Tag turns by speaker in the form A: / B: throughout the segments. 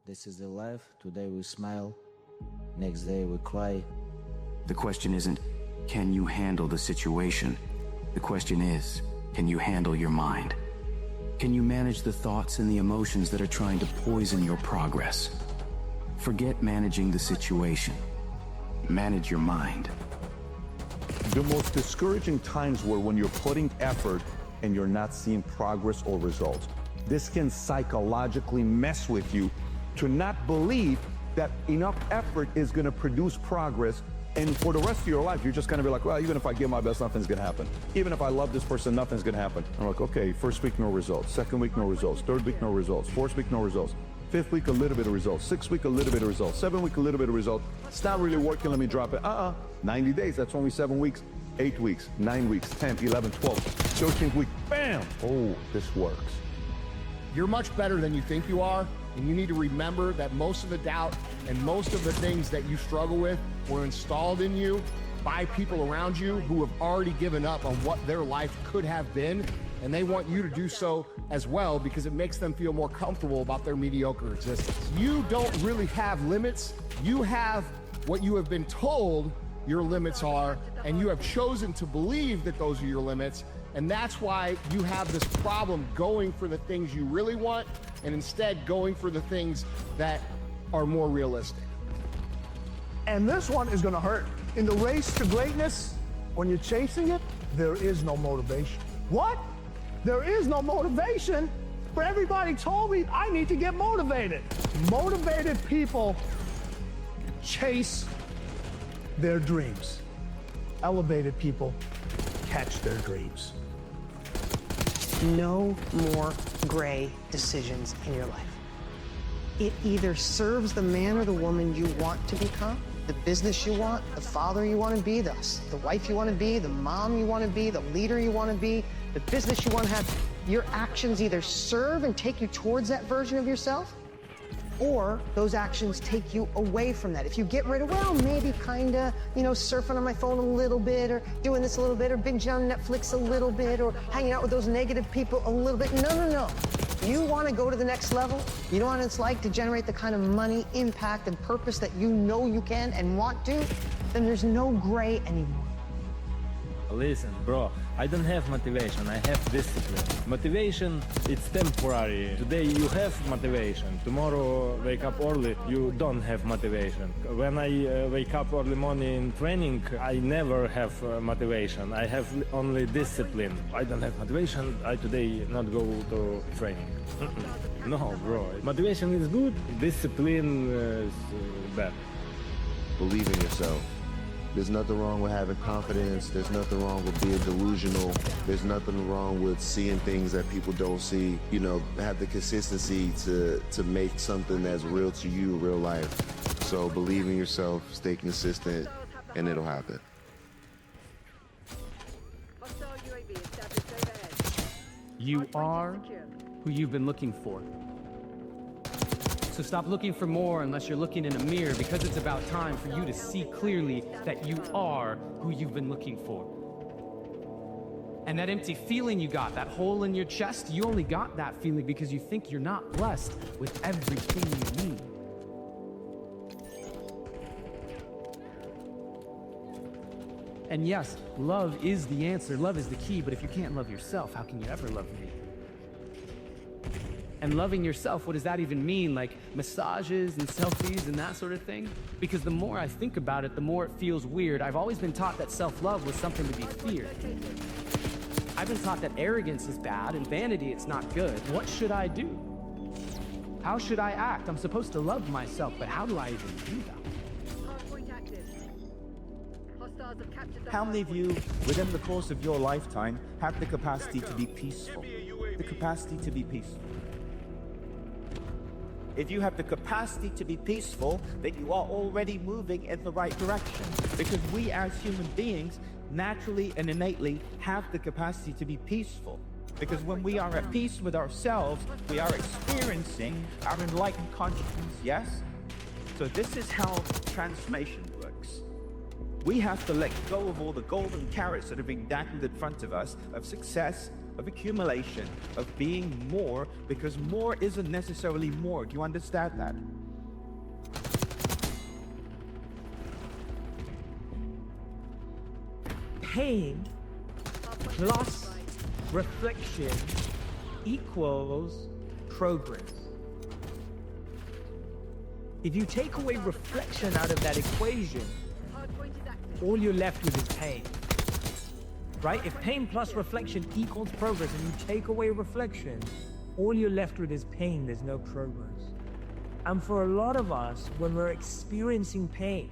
A: This is the life. Today we smile, next day we cry.
B: The question isn't, can you handle the situation? The question is, can you handle your mind? Can you manage the thoughts and the emotions that are trying to poison your progress? Forget managing the situation. Manage your mind.
C: The most discouraging times were when you're putting effort and you're not seeing progress or results. This can psychologically mess with you to not believe that enough effort is going to produce progress, and for the rest of your life, you're just going to be like, well, even if I give my best, nothing's going to happen. Even if I love this person, nothing's going to happen. I'm like, okay, first week, no results. Second week, no results. Third week, no results. Fourth week, no results. Fifth week, a little bit of results. Sixth week, a little bit of results. 7th week, a little bit of results. It's not really working, let me drop it. 90 days, that's only 7 weeks. 8 weeks, 9 weeks, 10, 11, 12, 13th week, bam! Oh, this works.
D: You're much better than you think you are, and you need to remember that most of the doubt and most of the things that you struggle with were installed in you by people around you who have already given up on what their life could have been, and they want you to do so as well because it makes them feel more comfortable about their mediocre existence. You don't really have limits. You have what you have been told your limits are, and you have chosen to believe that those are your limits, and that's why you have this problem going for the things you really want and instead going for the things that are more realistic.
E: And this one is going to hurt. In the race to greatness, when you're chasing it, there is no motivation. What? There is no motivation? But everybody told me I need to get motivated. Motivated people chase their dreams. Elevated people catch their dreams.
F: No more gray decisions in your life. It either serves the man or the woman you want to become, the business you want, the father you want to be, the wife you want to be, the mom you want to be, the leader you want to be, the business you want to have. Your actions either serve and take you towards that version of yourself, or those actions take you away from that. If you get rid of, well, maybe kinda, surfing on my phone a little bit, or doing this a little bit, or binging on Netflix a little bit, or hanging out with those negative people a little bit. No. You want to go to the next level? You know what it's like to generate the kind of money, impact, and purpose that you know you can and want to? Then there's no gray anymore.
G: Listen, bro, I don't have motivation, I have discipline. Motivation, it's temporary. Today you have motivation, tomorrow wake up early, you don't have motivation. When I wake up early morning in training, I never have motivation. I have only discipline. I don't have motivation, I today not go to training. No, bro, motivation is good, discipline is bad.
H: Believe in yourself. There's nothing wrong with having confidence. There's nothing wrong with being delusional. There's nothing wrong with seeing things that people don't see. Have the consistency to make something that's real to you, real life. So believe in yourself, stay consistent, and it'll happen.
I: You are who you've been looking for. So stop looking for more unless you're looking in a mirror, because it's about time for you to see clearly that you are who you've been looking for. And that empty feeling you got, that hole in your chest, you only got that feeling because you think you're not blessed with everything you need. And yes, love is the answer, love is the key, but if you can't love yourself, how can you ever love me? And loving yourself, what does that even mean? Like massages and selfies and that sort of thing? Because the more I think about it, the more it feels weird. I've always been taught that self-love was something to be feared. I've been taught that arrogance is bad and vanity, it's not good. What should I do? How should I act? I'm supposed to love myself, but how do I even do that?
J: How many of you, within the course of your lifetime, have the capacity to be peaceful? The capacity to be peaceful. If you have the capacity to be peaceful, then you are already moving in the right direction. Because we as human beings naturally and innately have the capacity to be peaceful. Because when we are at peace with ourselves, we are experiencing our enlightened consciousness, yes? So this is how transformation works. We have to let go of all the golden carrots that have been dangled in front of us, of success, of accumulation, of being more, because more isn't necessarily more. Do you understand that?
K: Pain plus reflection equals progress. If you take away reflection out of that equation, all you're left with is pain. Right? If pain plus reflection equals progress and you take away reflection, all you're left with is pain, there's no progress. And for a lot of us, when we're experiencing pain,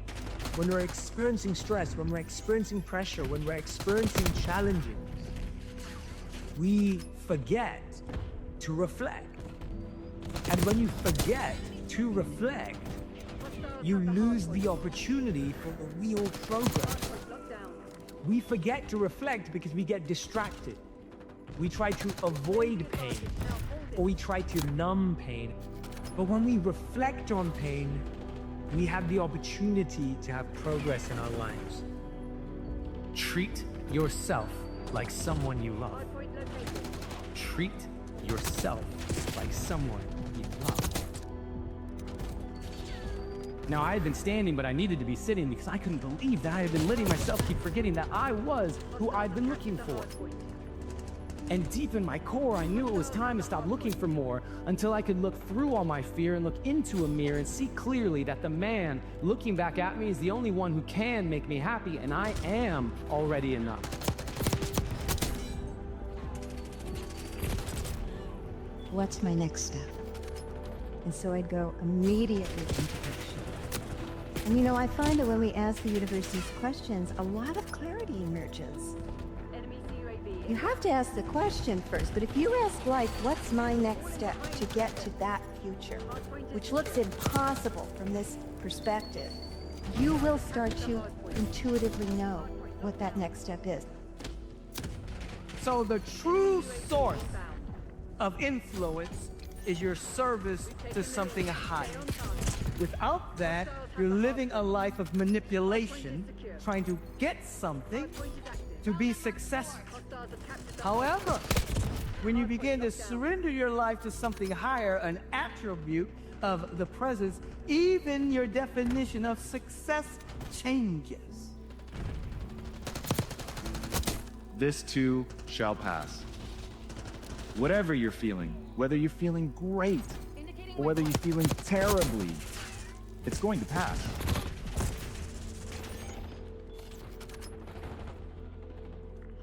K: when we're experiencing stress, when we're experiencing pressure, when we're experiencing challenges, we forget to reflect. And when you forget to reflect, you lose the opportunity for real progress. We forget to reflect because we get distracted. We try to avoid pain, or we try to numb pain. But when we reflect on pain, we have the opportunity to have progress in our lives. Treat yourself like someone you love. Treat yourself like someone you love. Now, I had been standing, but I needed to be sitting because I couldn't believe that I had been letting myself keep forgetting that I was who I'd been looking for. And deep in my core, I knew it was time to stop looking for more until I could look through all my fear and look into a mirror and see clearly that the man looking back at me is the only one who can make me happy, and I am already enough.
L: What's my next step? And so I'd go immediately into action. And you know, I find that when we ask the universe these questions, a lot of clarity emerges. You have to ask the question first, but if you ask life, what's my next step to get to that future, which looks impossible from this perspective, you will start to intuitively know what that next step is.
K: So the true source of influence is your service to something higher. Without that, you're living a life of manipulation, trying to get something to be successful. However, when you begin to surrender your life to something higher, an attribute of the presence, even your definition of success changes.
M: This too shall pass. Whatever you're feeling, whether you're feeling great or whether you're feeling terribly, it's going to pass.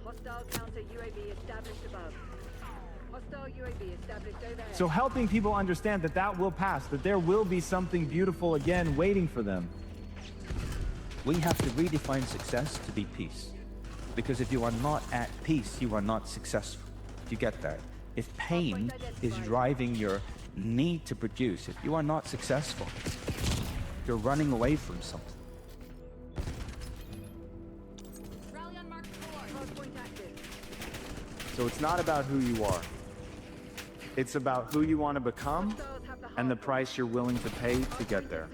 N: Hostile counter UAV established above. Hostile UAV established overhead.
M: So helping people understand that that will pass, that there will be something beautiful again waiting for them.
J: We have to redefine success to be peace. Because if you are not at peace, you are not successful. You get that? If pain is driving your need to produce, if you are not successful, you're running away from something.
M: So it's not about who you are. It's about who you want to become and the price you're willing to pay to get there.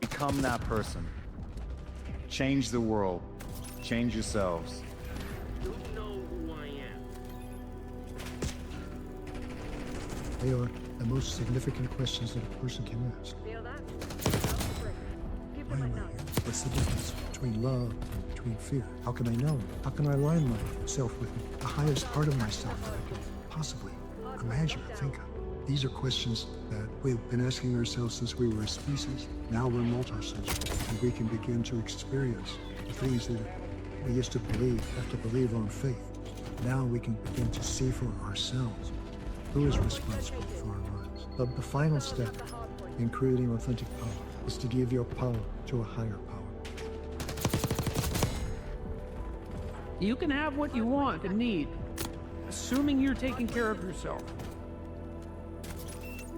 M: Become that person. Change the world. Change yourselves.
O: They are the most significant questions that a person can ask. Why am I here? What's the difference between love and between fear? How can I know? How can I align myself with the highest part of myself that I can possibly imagine or think of? These are questions that we've been asking ourselves since we were a species. Now we're multisensory, and we can begin to experience the things that we used to have to believe on faith. Now we can begin to see for ourselves who is responsible for our lives. But the final step in creating authentic power is to give your power to a higher power.
I: You can have what you want and need, assuming you're taking care of yourself.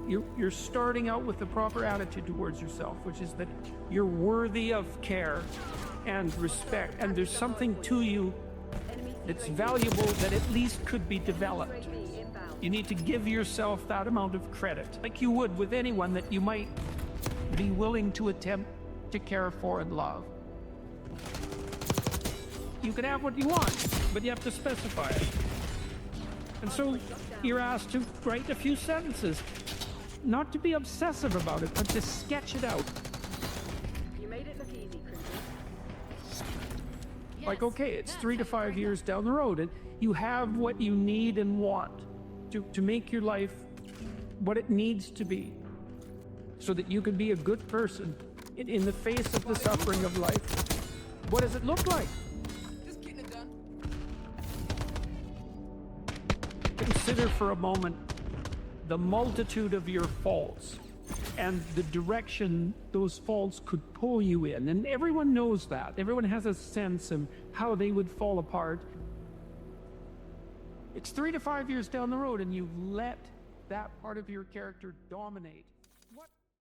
I: You're starting out with the proper attitude towards yourself, which is that you're worthy of care and respect, and there's something to you that's valuable that at least could be developed. You need to give yourself that amount of credit, like you would with anyone that you might be willing to attempt to care for and love. You can have what you want, but you have to specify it.
P: And so you're asked to write a few sentences. Not to be obsessive about it, but to sketch it out.
N: You made it look easy, Crimson.
P: Like, okay, it's 3 to 5 years down the road, and you have what you need and want to make your life what it needs to be, so that you can be a good person in the face of the suffering of life. What does it look like?
Q: Just getting it done.
P: Consider for a moment the multitude of your faults and the direction those faults could pull you in. And everyone knows that. Everyone has a sense of how they would fall apart. It's 3 to 5 years down the road, and you've let that part of your character dominate.